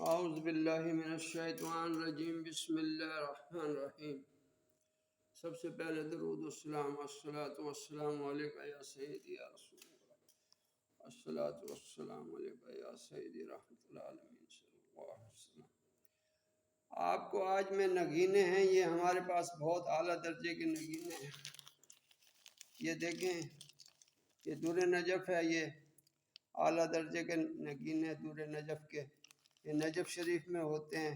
اعوذ باللہ من الشیطان الرجیم، بسم اللہ الرحمن الرحیم۔ سب سے پہلے درود والسلام، الصلاۃ والسلام علیکہ یا سیدی یا رسول اللہ، الصلاۃ والسلام علیکہ یا سیدی رحمۃ اللہ عالمین صلی اللہ علیہ وسلم۔ آپ کو آج میں نگینے ہیں، یہ ہمارے پاس بہت اعلیٰ درجے کے نگینے ہیں۔ یہ دیکھیں، یہ در نجف ہے، یہ اعلیٰ درجے کے نگینے در نجف کے، یہ نجف شریف میں ہوتے ہیں۔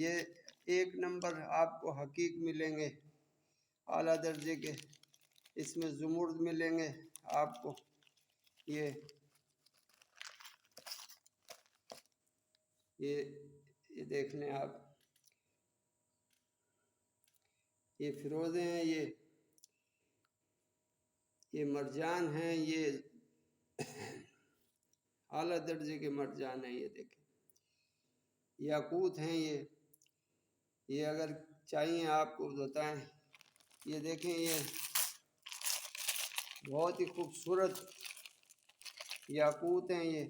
یہ ایک نمبر آپ کو حقیق ملیں گے، اعلیٰ درجے کے۔ اس میں زمرد ملیں گے آپ کو۔ یہ دیکھ لیں آپ، یہ فیروزے ہیں، یہ مرجان ہیں، یہ اعلیٰ درجے کے مرجان ہیں۔ یہ دیکھیں، یاقوت ہیں، یہ اگر چاہیے آپ کو بتائیں۔ یہ دیکھیں، یہ بہت ہی خوبصورت یاقوت ہیں۔ یہ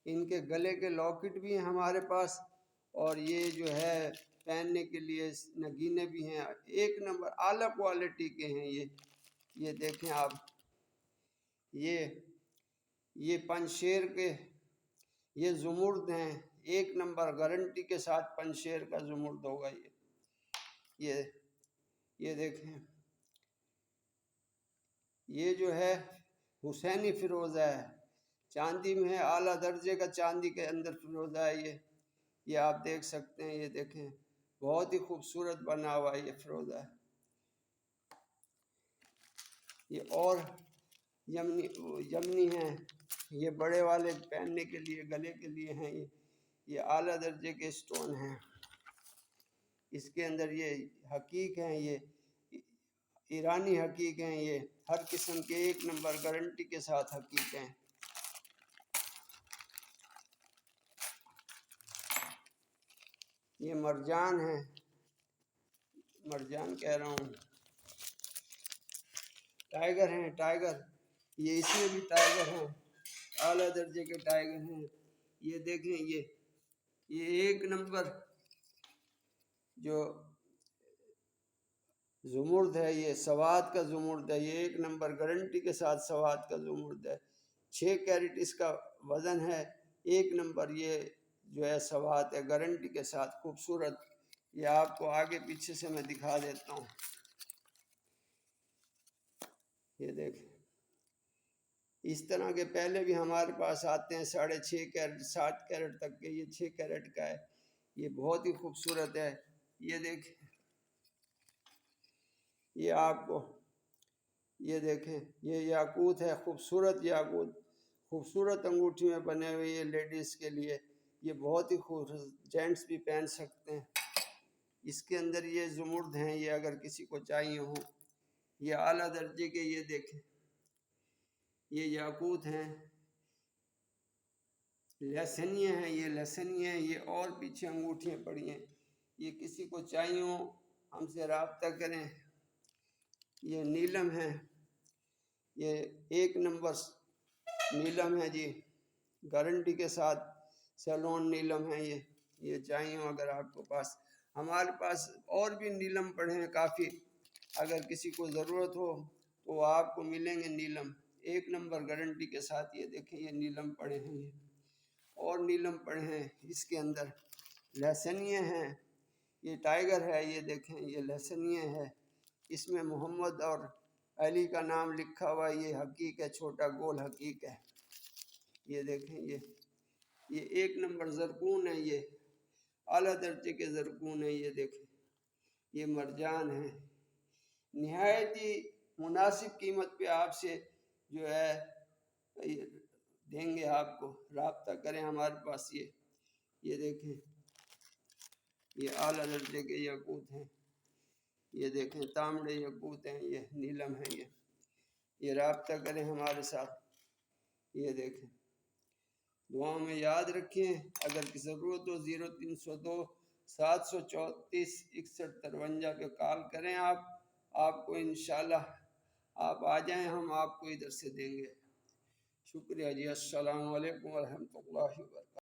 ان کے گلے کے لاکٹ بھی ہیں ہمارے پاس، اور یہ جو ہے پہننے کے لیے نگینے بھی ہیں، ایک نمبر اعلیٰ کوالٹی کے ہیں یہ دیکھیں آپ، یہ پنشیر کے یہ زمرد ہیں، ایک نمبر گارنٹی کے ساتھ پنشیر کا زمرد ہوگا۔ یہ دیکھیں، یہ جو ہے حسینی فیروزہ ہے، چاندی میں ہے، اعلیٰ درجے کا چاندی کے اندر فیروزہ ہے۔ یہ آپ دیکھ سکتے ہیں، یہ دیکھیں بہت ہی خوبصورت بنا ہوا ہے یہ فیروزہ ہے۔ یہ اور یمنی ہیں، یہ بڑے والے پہننے کے لیے گلے کے لیے ہیں۔ یہ اعلیٰ درجے کے سٹون ہیں، اس کے اندر یہ حقیق ہیں، یہ ایرانی حقیق ہیں، یہ ہر قسم کے ایک نمبر گارنٹی کے ساتھ حقیق ہیں۔ یہ مرجان ہیں، مرجان کہہ رہا ہوں، ٹائگر ہیں، ٹائگر، یہ اس میں بھی ٹائگر ہیں، اعلیٰ درجے کے ٹائگر ہیں۔ یہ دیکھیں، یہ ایک نمبر جو زمرد ہے، یہ سوات کا زمرد ہے، یہ ایک نمبر گارنٹی کے ساتھ سوات کا زمرد ہے۔ 6 کیرٹ اس کا وزن ہے، ایک نمبر یہ جو ہے سوات ہے، گارنٹی کے ساتھ خوبصورت۔ یہ آپ کو آگے پیچھے سے میں دکھا دیتا ہوں۔ یہ دیکھیں، اس طرح کے پہلے بھی ہمارے پاس آتے ہیں 6.5 کیرٹ 7 کیرٹ تک کے، یہ 6 کیرٹ کا ہے، یہ بہت ہی خوبصورت ہے۔ یہ دیکھیں، یہ آپ کو یہ دیکھیں، یہ یاقوت ہے، خوبصورت یاقوت، خوبصورت انگوٹھی میں بنے ہوئے، یہ لیڈیز کے لیے یہ بہت ہی خوبصورت، جینٹس بھی پہن سکتے ہیں۔ اس کے اندر یہ زمرد ہیں، یہ اگر کسی کو چاہیے ہو، یہ اعلیٰ درجے کے۔ یہ دیکھیں، یہ یاقوت ہیں، لہسنیاں ہیں، یہ لہسنیاں ہیں، یہ اور پیچھے انگوٹھیاں پڑی ہیں۔ یہ کسی کو چاہیے ہو ہم سے رابطہ کریں۔ یہ نیلم ہے، یہ ایک نمبر نیلم ہے جی، گارنٹی کے ساتھ سیلون نیلم ہے۔ یہ چاہیے ہو اگر آپ کو پاس، ہمارے پاس اور بھی نیلم پڑے ہیں کافی، اگر کسی کو ضرورت ہو تو آپ کو ملیں گے نیلم ایک نمبر گارنٹی کے ساتھ۔ یہ دیکھیں، یہ نیلم پڑے ہیں، یہ اور نیلم پڑے ہیں، اس کے اندر لہسنیاں ہیں، یہ ٹائگر ہے، یہ دیکھیں، یہ لہسنیاں ہے، اس میں محمد اور علی کا نام لکھا ہوا ہے، یہ حقیق ہے، چھوٹا گول حقیق ہے۔ یہ دیکھیں، یہ ایک نمبر زرکون ہے، یہ اعلیٰ درجے کے زرکون ہے۔ یہ دیکھیں، یہ مرجان ہے، نہایت ہی مناسب قیمت پہ آپ سے جو ہے دیں گے، آپ کو رابطہ کریں ہمارے پاس۔ یہ دیکھیں، یہ اعلیٰ درجے کے یاقوت ہیں، یہ دیکھیں تانبے یاقوت ہیں، یہ نیلم ہیں، یہ رابطہ کریں ہمارے ساتھ۔ یہ دیکھیں، دعاؤں میں یاد رکھیں، اگر کی ضرورت ہو 0302 734 6153 پہ کال کریں، آپ کو انشاءاللہ آپ آ جائیں، ہم آپ کو ادھر سے دیں گے۔ شکریہ جی، السلام علیکم ورحمۃ اللہ وبرکاتہ۔